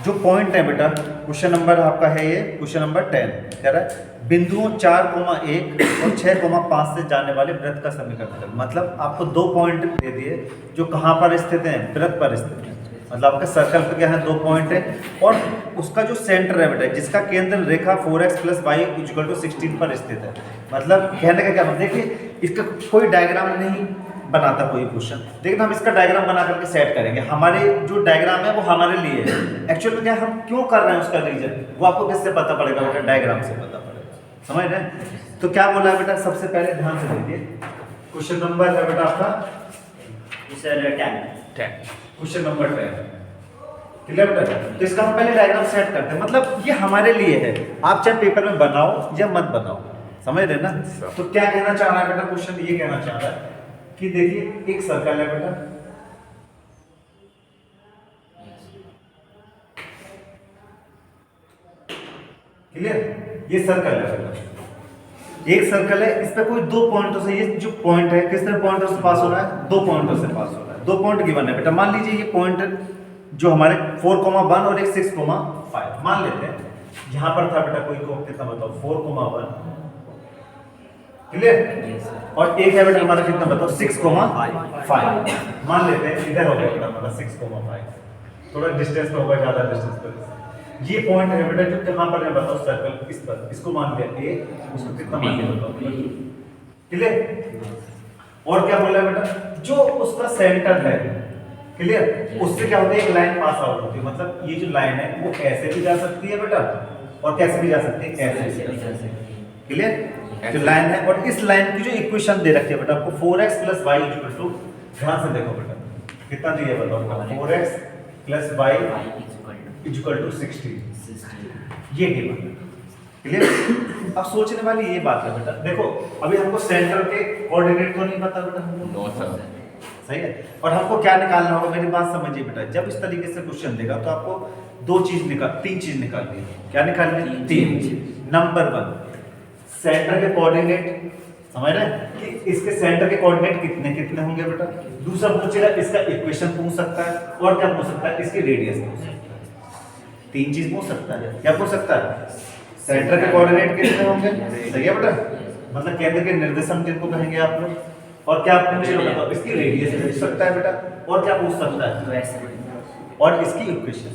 जो पॉइंट है बेटा, क्वेश्चन नंबर आपका है ये क्वेश्चन नंबर 10 कह रहा है बिंदुओं 4,1 और 6,5 से जाने वाले वृत्त का समीकरण करें। मतलब आपको दो पॉइंट दे दिए जो कहाँ पर स्थित हैं, वृत्त पर स्थित हैं। मतलब आपके सर्कल पे क्या है, दो पॉइंट है और उसका जो सेंटर है बेटा, जिसका केंद्र रेखा 4x + y = 16 पर स्थित है। मतलब कहने का क्या मतलब, देखिए इसका कोई डायग्राम नहीं बनाता कोई क्वेश्चन, लेकिन हम इसका डायग्राम बना करके सेट करेंगे। हमारे जो डायग्राम है वो हमारे लिए है, एक्चुअल में क्या हम क्यों कर रहे हैं उसका रीजन वो आपको किससे पता पड़ेगा बेटा, डायग्राम से पता पड़ेगा। समझ रहे हैं? तो क्या बोला है बेटा, सबसे पहले ध्यान से देखिए, क्वेश्चन नंबर है बेटा आपका क्वेश्चन नंबर 10 क्लियर बेटा। तो इसका हम पहले डायग्राम सेट करते हैं, मतलब ये हमारे लिए है, आप चाहे पेपर में बनाओ या मत बनाओ। समझ रहे ना? तो क्या कहना चाह रहा है बेटा क्वेश्चन, ये कहना चाह रहा है कि देखिए एक सर्कल है बेटा, क्लियर, ये सर्कल है बेटा, एक सर्कल है, इस पे कोई दो पॉइंटों से, ये जो पॉइंट है किस तरह पॉइंटों से पास हो रहा है, दो पॉइंटों से पास हो रहा है। दो पॉइंट गिवन है बेटा, मान लीजिए ये पॉइंट जो हमारे 4,1 और एक 6,5 मान लेते हैं। यहां पर था बेटा कोई को कितना बताओ 4,1 क्लियर, और एक है बेटा हमारा कितना बताओ 6,5 मान लेते हैं। इधर हो गया बेटा हमारा 6,5, थोड़ा डिस्टेंस पे होगा, ज्यादा डिस्टेंस पे। ये पॉइंट है बेटा जो कहां पर है बताओ, सर्कल इस पर, इसको मान लिया ए, उसको कितना मान लिया बताओ, क्लियर। और क्या बोला बेटा, जो उसका सेंटर है, क्लियर, उससे क्या होता है एक लाइन पास आउट होती है। मतलब ये जो लाइन है वो ऐसे भी जा सकती है बेटा और कैसे भी जा सकती है, ऐसे भी जा सकती है, क्लियर। जो लाइन है और इस लाइन की जो इक्वेशन दे रखी है बेटा आपको 4x + y = ध्यान से देखो बेटा कितना दिया बताओ, 4x + y = 16, ये गिवन है, क्लियर। अब सोचने वाली ये बात है बेटा, देखो अभी हमको सेंटर के कोऑर्डिनेट तो नहीं पता बेटा हमको, नो सर, सही है। और हमको क्या निकालना होगा, मेरी बात समझिए बेटा, जब इस तरीके से क्वेश्चन देगा तो आपको तीन चीज निकालनी है। क्या निकालनी है? तीन। नंबर 1 सेंटर के कोऑर्डिनेट, समझ रहे हैं कि इसके सेंटर के कोऑर्डिनेट कितने कितने होंगे बेटा। दूसरा पूछेगा इसका इक्वेशन पूछ सकता है, और क्या पूछ सकता है, इसकी रेडियस पूछ सकता है। तीन चीज पूछ सकता है। क्या पूछ सकता है? सेंटर के कोऑर्डिनेट कितने होंगे, सही है बेटा, मतलब केंद्र के निर्देशांक जिनको कहेंगे आप लोग। और क्या पूछेगा बताओ, इसकी रेडियस पूछ सकता है बेटा, और क्या पूछ सकता है, और इसकी इक्वेशन,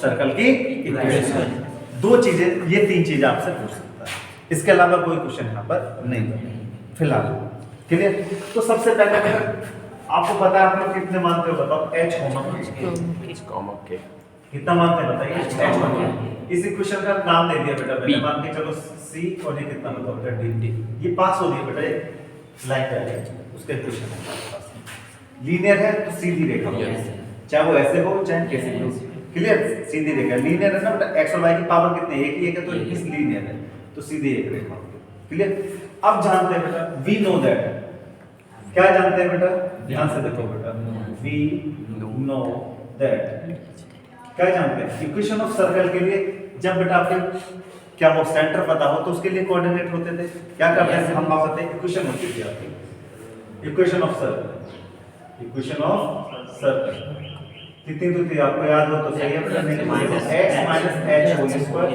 सर्कल की इक्वेशन। दो चीजें, ये तीन चीजें आपसे पूछ सकता है, इसके अलावा कोई क्वेश्चन यहाँ पर नहीं फिलहाल, क्लियर। तो सबसे पहले आपको पता है, आप लोग कितने मानते हो बताओ, h, k कितना मानते हैं बताइए, h। इस इक्वेशन का नाम दे दिया बेटा मैंने, मान के चलो c, और ये कितना बताओ बेटा d। ये पास हो रही है बेटा, ये लाइन है उसका इक्वेशन है, लीनियर है तो सीधी रेखा होगी, चाहे वो ऐसे हो चाहे कैसे हो, क्लियर। सीधी रेखा लीनियर है ना बेटा, x और y की पावर कितनी, एक ही है तो इस लीनियर है तो सीधी एक रेखा होगी, क्लियर। अब जानते हैं बेटा, वी नो दैट, क्या जानते हैं बेटा, ध्यान से देखो बेटा, वी नो दैट, क्या जानते हैं, इक्वेशन ऑफ सर्कल के लिए जब बेटा आपके क्या वो सेंटर पता हो तो उसके लिए कोऑर्डिनेट होते थे, क्या करते हैं हम बताते हैं, इक्वेशन होती थी आपकी, equation of circle, equation of circle कितनी तो थी आपको याद हो तो सही है बेटा, x - h whole square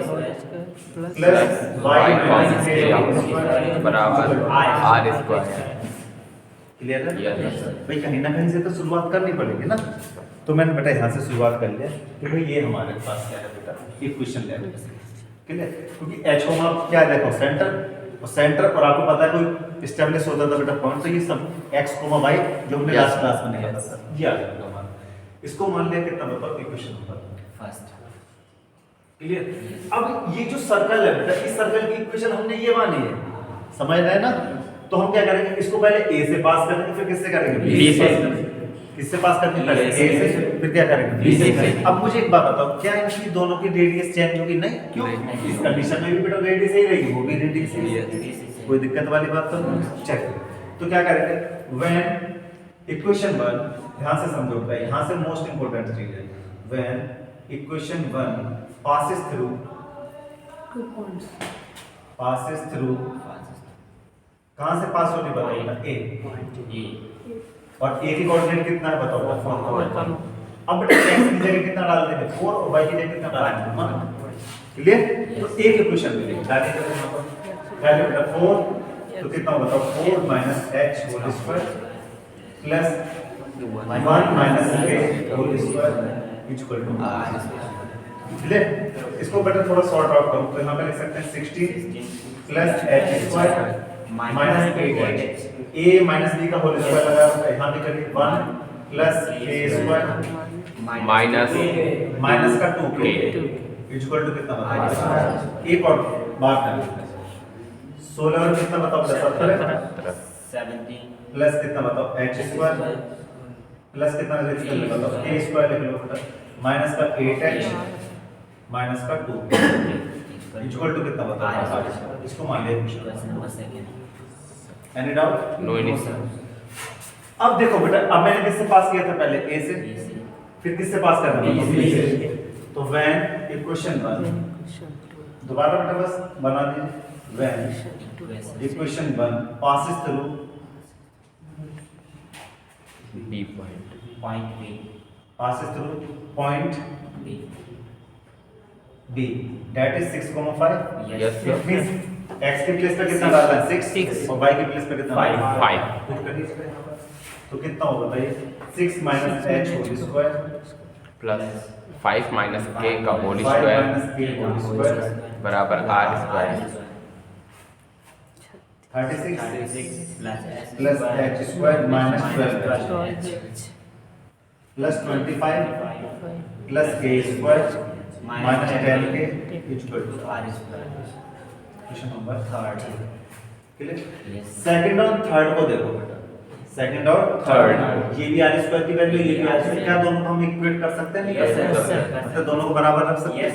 plus y - बराबर r स्क्वायर, क्लियर है भाई। कहीं ना कहीं से तो शुरुआत करनी पड़ेगी ना, तो मैंने बेटा यहाँ से शुरुआत कर लिया कि भाई ये हमारे पास क्या है बेटा, इक्वेशन ले लेंगे, क्लियर। क्योंकि h को आप क्या देखो सेंटर, और सेंटर और आपको पता है कोई एस्टेब्लिश होता था बेटा पॉइंट, तो ये सब x, y जो हमने लास्ट क्लास में निकाला था ये आ जाएगा हमारा। इसको मान लिया कितना बताओ, इक्वेशन नंबर फर्स्ट, क्लियर। अब ये जो सर्कल है बेटा, इस सर्कल की इक्वेशन हमने ये मानी है, समझ रहे हैं ना। तो हम क्या करेंगे, इसको पहले a से पास करेंगे, फिर किससे करेंगे, b से। किससे पास करेंगे, पहले a से, फिर क्या करेंगे, b से। अब मुझे एक बात बताओ, क्या इनकी दोनों की रेडियस चेंज होगी? नहीं, क्यों? इस कंडीशन में भी बेटा रेडियस ही रहेगी, वो भी रेडियस ही है, कोई दिक्कत वाली बात तो नहीं। चेक, तो क्या करेंगे, व्हेन इक्वेशन 1, ध्यान से समझो बेटा, यहां से मोस्ट इंपोर्टेंट चीज है, when equation 1 passes through 2 points, passes through, कहां से पास होने बताओ बेटा, a, और a की कोऑर्डिनेट कितना है बताओ, अब बेटा x की जगह कितना डाल देंगे 4 और y की जगह कितना डालेंगे 1 क्लियर तो एक इक्वेशन मिलेगी डालिए यहाँ पर डालिए बेटा 4 तो कितना होगा तो 4 minus h whole square plus 1 minus k whole square equal to clear इसको बेटा थोड़ा सॉर्ट आउट करो तो यहाँ पे लिख सकते हैं 16 plus h square minus 8h a minus b का होल स्क्वायर लगा होगा यहाँ पे करिए 1 प्लस a स्क्वायर माइनस का 2k इक्वल टू कितना बताओ एक और बात है 16 और कितना बताओ 17 प्लस कितना बताओ h स्क्वायर प्लस कितना लिख लेंगे बताओ a स्क्वायर लिख लो बेटा माइनस का 8h माइनस का 2 इक्वल टू कितना बताओ इसको मान ले any doubt no any sir अब देखो बेटा अब मैंने किससे पास किया था पहले a से फिर किससे पास करना है b से तो व्हेन इक्वेशन 1 दोबारा बेटा बस बना दीजिए when equation 1 passes through B point passes through point B that is 6,5 yes sir means x के प्लेस पे कितना डालना है 6 और y के प्लेस पे कितना 5 पुट करिए इसको यहाँ पर तो कितना होगा बताइए 6 minus h whole square plus 5 minus k का whole 5 square minus k whole square बराबर r square 36 plus h square minus 12 plus 25 plus k square minus 10k equal to r square question number 3 clear second और third को देखो बेटा second और third ये भी r square की value ये भी r स्क्वायर क्या दोनों को हम इक्वेट कर सकते हैं नहीं कर सकते मतलब दोनों को बराबर रख सकते हैं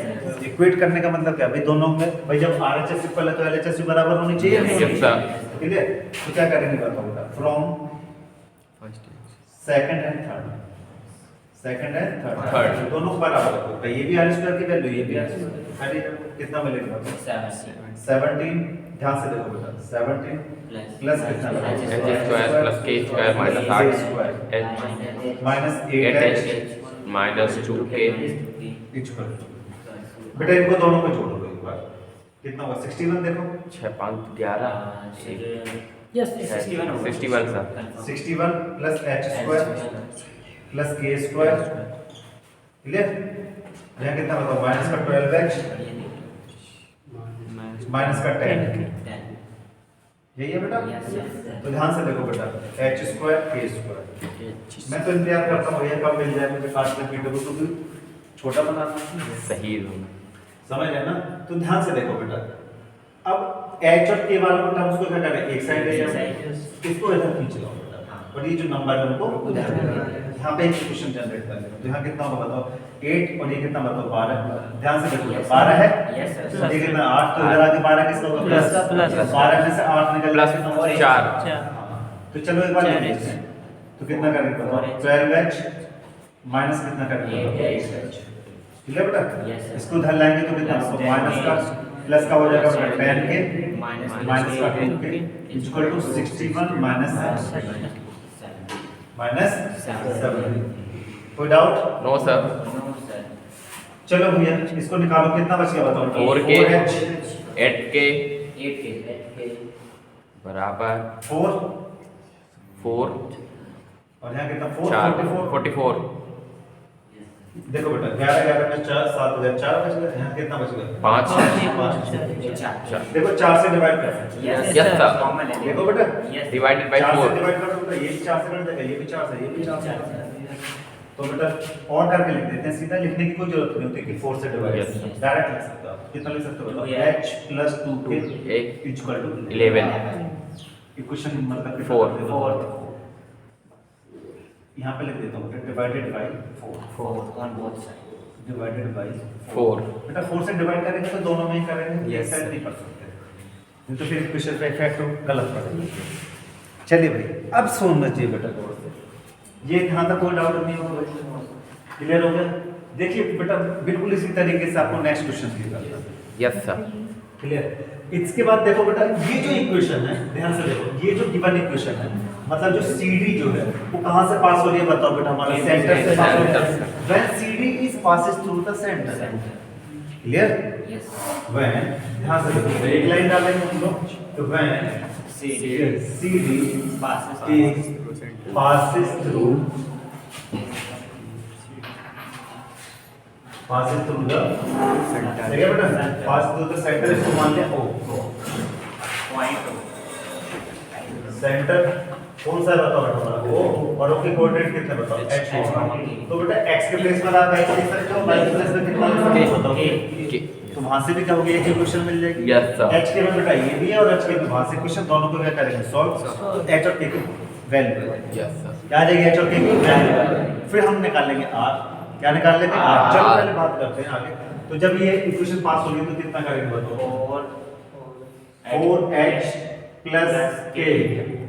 इक्वेट करने का मतलब क्या भाई दोनों में भाई जब RHS इक्वल है तो LHS भी बराबर होनी चाहिए Yes, sir. क्लियर तो क्या करेंगे बताओ बेटा from second and third Third. दोनों को बराबर रखो तो ये भी r स्क्वायर की वैल्यू ये भी r स्क्वायर पहले कितना मिलेगा 17 ध्यान से देखो बेटा 17 प्लस कितना h square plus k square minus r square h minus 8h minus 2k equal बेटा इनको दोनों को जोड़ो एक बार कितना होगा 61 देखो 6 5 11 Yes, 61 sir 61 plus h square plus k square clear यहाँ कितना बताओ माइनस का 12h माइनस का 10 यही है बेटा तो ध्यान से देखो बेटा h स्क्वायर k स्क्वायर मैं तो इंतजार करता हूँ ये कब मिल जाए मुझे काट के पीटे को तो छोटा बनाना सही समझ रहे ना तो ध्यान से देखो बेटा अब h और k वालों को टर्म्स को क्या करें एक साइड ले जाओ इसको इधर खींच लो बेटा और ये जो नंबर है उनको उधर यहाँ पे एक इक्वेशन जनरेट कर लेते तो यहाँ कितना होगा बताओ 8 और ये कितना बताओ 12 ध्यान से देखो 12 है ये कितना 8 तो इधर आके 12 किसका होगा प्लस 12 में से 8 निकल प्लस 4 तो चलो एक बार देखते हैं तो कितना करेंगे बताओ 12h माइनस कितना करेंगे 8h ठीक है बेटा इसको उधर लाएंगे तो कितना होगा माइनस का प्लस का हो जाएगा 10k माइनस का 2k इक्वल टू 61 माइनस 7 कोई डाउट नो सर चलो भैया इसको निकालो कितना बच गया बताओ 4k 8k बराबर 4 4 और यहाँ कितना 4 44 देखो बेटा 11 11 में 4 7 हो गया 4 बच गया यहाँ कितना बच गया 5 देखो 4 से डिवाइड कर यस सर देखो बेटा डिवाइडेड बाय 4 से 4 डिवाइड कर दो ये भी 4 से कट जाएगा ये भी 4 से ये भी 4 से तो बेटा और करके लिख देते हैं सीधा लिखने की कोई जरूरत नहीं होती कि 4 से डिवाइड Yes. डायरेक्ट लिख सकते हो आप कितना लिख सकते हो बताओ h plus 2k equal to 11 equation मतलब 4 यहाँ पे लिख देता हूँ डिवाइडेड बाय 4 डिवाइडेड बाय 4 बेटा 4 से डिवाइड करेंगे तो दोनों में ही करेंगे एक Yes. साइड नहीं कर सकते नहीं तो फिर इक्वेशन पे इफेक्ट गलत पड़ेगा चलिए भाई अब समझना चाहिए बेटा गौर से ये यहाँ तक कोई डाउट नहीं होगा क्लियर हो गया देखिए बेटा बिल्कुल इसी तरीके से आपको नेक्स्ट क्वेश्चन भी करना है यस सर क्लियर इसके बाद देखो बेटा ये जो इक्वेशन है, ध्यान से देखो, ये जो गिवन इक्वेशन है, मतलब जो CD जो है वो कहां से पास हो रही है बताओ बेटा, हमारा सेंटर से पास हो रही है। When CD is passes through the centre, clear? Yes. When, ध्यान से देखो, एक लाइन डालेंगे हम लोग, तो when CD passes through the center, ठीक है बेटा, पास थ्रू द सेंटर, इसको मान लिया O, Point. सेंटर कौन सा है बताओ बेटा हमारा O, और O के कोऑर्डिनेट कितने बताओ, H होगा। तो बेटा x के प्लेस में आप x लिख सकते हो, y के प्लेस में कितना लिख सकते हो बताओ, तो वहां से भी क्या होगी, एक इक्वेशन मिल जाएगी। Yes, sir. h के में बेटा ये भी है और h के में वहां से इक्वेशन, दोनों को क्या करेंगे सॉल्व, तो h और k की वैल्यू यस सर, क्या आ जाएगी, h और k की वैल्यू, फिर हम निकाल लेंगे r, क्या निकाल लेंगे r, चलो पहले बात करते हैं आगे। तो जब ये इक्वेशन पास होगी तो कितना करेंगे बताओ, 4h plus k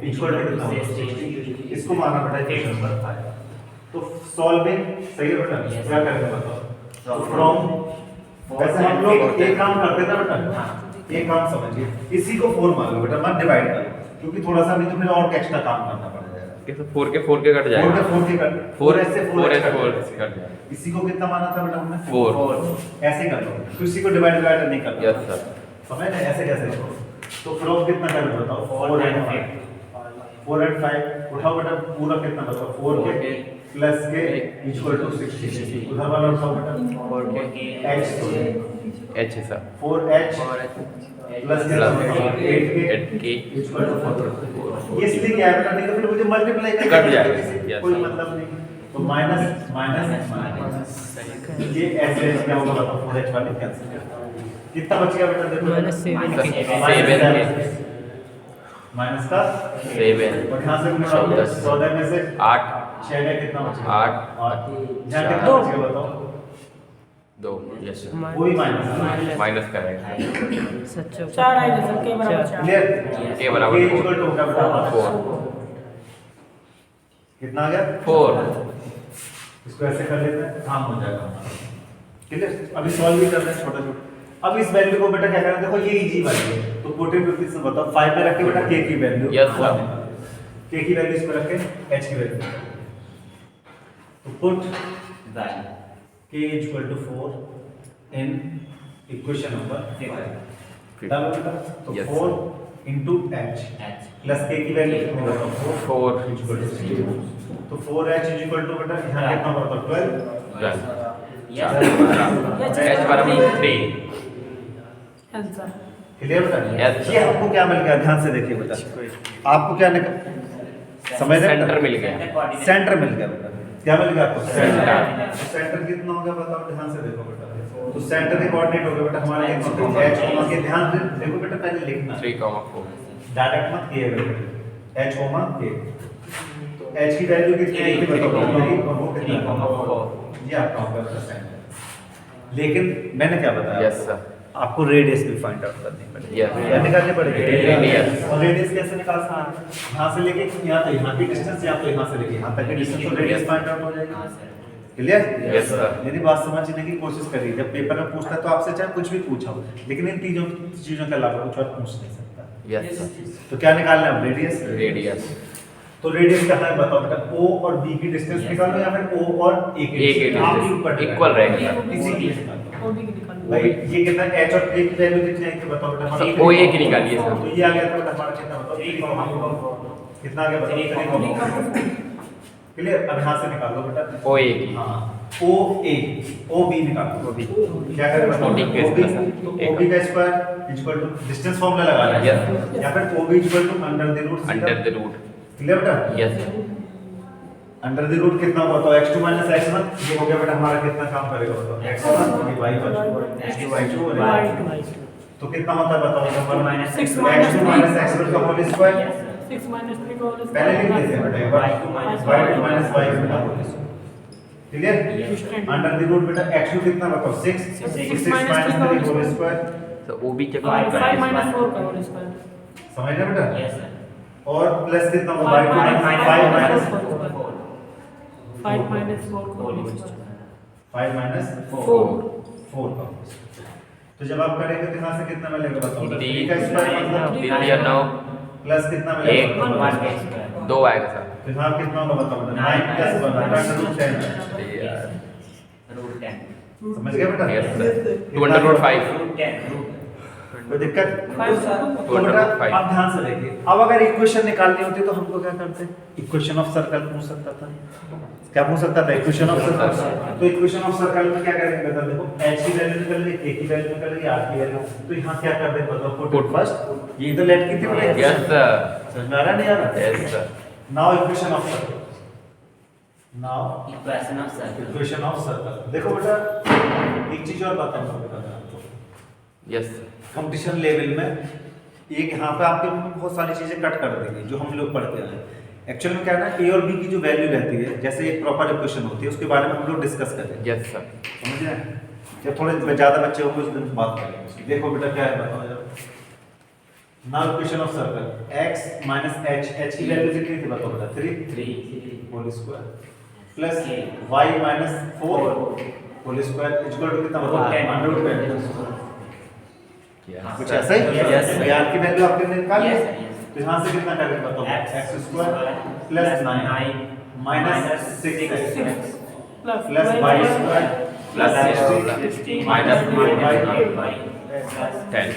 equal to कितना होगा 60, इसको मानना बेटा इक्वेशन नंबर 5। तो सॉल्विंग सही है बेटा, क्या करेंगे बताओ, फ्रॉम, वैसे हम लोग एक काम करते थे बेटा, एक काम समझिए, इसी को 4 मान लो बेटा, मत डिवाइड करो, क्योंकि थोड़ा सा नहीं तो फिर और एक्स्ट्रा काम करना पड़ जाएगा। कैसे 4 के कट 4 जाएगा, के 4 के कट, 4 ऐसे 4 4 ऐसे कट जाएगा। इसी को कितना माना था बेटा हमने, 4। ऐसे कर लो, तो इसी को डिवाइड नहीं करना। यस सर, समझ रहे ऐसे कैसे करो, तो फ्रॉम कितना कर बताओ, 4 and 5, 4 and 5 उठाओ बेटा, पूरा कितना बताओ, 4k plus k equal to 60, उधर वाला उठाओ बेटा, 4k H है sir, 4h plus plus 8k equal to 4। ये इसलिए क्या है बेटा, नहीं तो फिर मुझे मल्टीप्लाई कट जाएगा। कोई मतलब नहीं, तो माइनस माइनस ये ऐसे क्या होगा बताओ, 4h वाले कैंसिल, कितना बच गया बेटा देखो, माइनस का 7 और यहाँ से 14 में से 8 6 में कितना बचेगा, 8 यहाँ कितना बच गया बताओ, 2। यस सर, कोई माइनस, माइनस करेंगे, 4 आएगा सर, के बराबर 4। क्लियर, k बराबर k इक्वल टू होगा बेटा हमारा 4, कितना आ गया 4। इसको ऐसे कर लेते हैं, काम हो जाएगा हमारा, क्लियर। अभी सॉल्व भी कर रहे हैं छोटा छोटा। अब इस वैल्यू को बेटा क्या करना है, देखो ये इजी वाली है, तो कोटेड विथ से बताओ 5 में रख के बेटा k की वैल्यू, Yes, sir. k की वैल्यू इसमें रख के h की वैल्यू, तो put k equal to 4 in equation number 5, done बेटा। तो Yes, 4 into h plus k की वैल्यू कितनी बताओ, 4 इक्वल टू 6, तो 4h इक्वल टू बेटा यहाँ कितना बताओ 12, H बराबर 3। आंसर क्लियर बेटा। Yes, sir. ये आपको क्या मिल गया, ध्यान से देखिए बेटा, आपको क्या निकल, समझ रहे सेंटर मिल गया, सेंटर मिल गया बेटा, क्या मिल गया आपको, सेंटर। सेंटर कितना होगा बताओ, ध्यान से देखो बेटा, तो सेंटर के कोऑर्डिनेट हो गए बेटा हमारे h कोमा के, ध्यान से देखो बेटा, पहले लिखना 3,4 डायरेक्ट मत किए बेटा, h कोमा k, तो h की वैल्यू कितनी आएगी बताओ, और वो कितना, 3,4 ये आपका होगा सेंटर। लेकिन मैंने क्या बताया, यस सर, आपको रेडियस भी फाइंड आउट करनी पड़ेगी, Yes. क्या निकालनी पड़ेगी, Radius. और रेडियस कैसे निकाल सकते हैं, यहाँ से लेके यहाँ तक, यहाँ की डिस्टेंस या तो यहाँ से लेके यहाँ तक की डिस्टेंस, तो रेडियस फाइंड आउट हो जाएगी, क्लियर। Yes, sir. मेरी बात समझने की कोशिश करिए, जब पेपर में पूछता है तो आपसे चाहे कुछ भी पूछा हो, लेकिन इन चीजों के अलावा कुछ और पूछ नहीं सकता। यस सर, तो क्या निकालना है, रेडियस, रेडियस, तो रेडियस क्या है बताओ बेटा, O और B की डिस्टेंस निकालो या फिर O और A की A की डिस्टेंस इक्वल रहेगी, इसी की निकालो और भी निकाल भाई। ये कितना h और k की वैल्यू कितनी है बताओ बेटा, सर, O A की निकालिए सर। तो ये आ गया तो हमारा कितना बताओ, 3, कितना आ गया बताओ, क्लियर। अब यहां से निकाल लो बेटा, O A की, हां O A O B निकालो, क्या करें बताओ, OB का OB, स्क्वायर, तो OB का square equal to distance formula लगा रहे हैं, या फिर OB equal to under the root, under the root, clear बेटा। Yes sir, under the root कितना होगा तो x2 x1, ये हो गया बेटा हमारा, कितना काम करेगा बताओ, x1 y1 x2 y2 y2 तो कितना होता है बताओ, 6 x2 x1 का होल स्क्वायर, 6 minus 3 का होल पहले लिख देते हैं बेटा एक बार, y2 y1 का whole square, clear. Under the root बेटा x2 कितना बताओ 6 6 minus 3 होल स्क्वायर, तो O B के 5 minus 4 का होल स्क्वायर, समझ रहे बेटा, Yes, sir. और प्लस कितना होगा y2 5 minus 5 minus 4 का होल स्क्वायर, 5 minus 4 4 का। तो जब आप करेंगे तो यहाँ से कितना मिलेगा बताओ? 3 का स्क्वायर मतलब 3 या 9 प्लस कितना एक मिलेगा? 1 का स्क्वायर 2 आएगा सर। तो यहाँ कितना होगा बताओ? 9 प्लस 1 अंडर रूट 10 यार रूट 10 समझ गए बेटा? Yes sir 2 under root 5 root 10 root कोई दिक्कत? 5 तो 2 अंडर बेटा रूट 5 आप ध्यान से देखिए, अब अगर इक्वेशन निकालनी होती तो हमको क्या करते? इक्वेशन ऑफ सर्कल पूछ सकता था। क्या पूछ सकता था? Equation of circle. तो इक्वेशन ऑफ सर्कल में क्या करेंगे बेटा? देखो h की वैल्यू निकल गई, a की वैल्यू निकल गई, r की वैल्यू। तो यहाँ क्या कर देंगे बताओ? Put first. ये इधर लेट कितनी बनेगी? यस सर समझ में आ रहा नहीं आ रहा? Yes sir now equation of circle. Now equation of circle equation of circle. देखो बेटा एक चीज और बताऊंगा बेटा आपको। यस सर कंपटीशन लेवल में एक यहाँ पे आपके बहुत सारी चीजें कट कर देंगे जो हम लोग पढ़ते हैं। एक्चुअल में क्या है ना, ए और बी की जो वैल्यू रहती है, जैसे एक प्रॉपर इक्वेशन होती है, उसके बारे में हम लोग डिस्कस करेंगे। यस सर समझ रहे हैं? जब थोड़े ज्यादा बच्चे होंगे उस दिन बात करेंगे। देखो बेटा क्या है बताओ जरा। Now equation of circle x minus h की वैल्यू कितनी थी बताओ बेटा? 3 whole square plus y minus 4 whole square equal to कितना बताओ? Under root 10। कुछ ऐसा ही? Yes, sir. यार की वैल्यू आपने निकाल ली। Yes, sir, yes. तो यहाँ से कितना करेंगे बताओ? x square plus 9 minus 6x plus y square plus plus 16 minus 10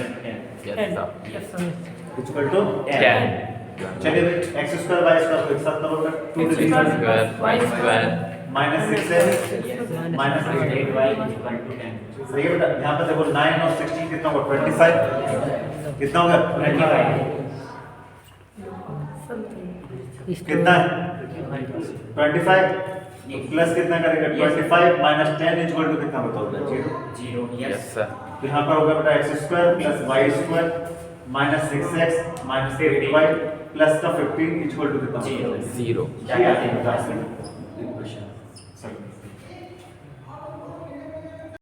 yes 10 sir yes sir equal to 10 चलिए भाई x स्क्वायर y स्क्वायर को एक साथ करोगे 2 X divide square y square minus 6x minus 8 सही है बेटा। यहाँ पे देखो 9 और 16 कितना होगा? 25 कितना होगा? 25 कितना है? 25 प्लस कितना करेगा? 25 माइनस 10 इक्वल टू कितना बताओ? 0। यस सर तो यहाँ पर होगा बेटा x square plus y square minus 6x minus 8y plus का 15 इक्वल टू कितना? 0 0।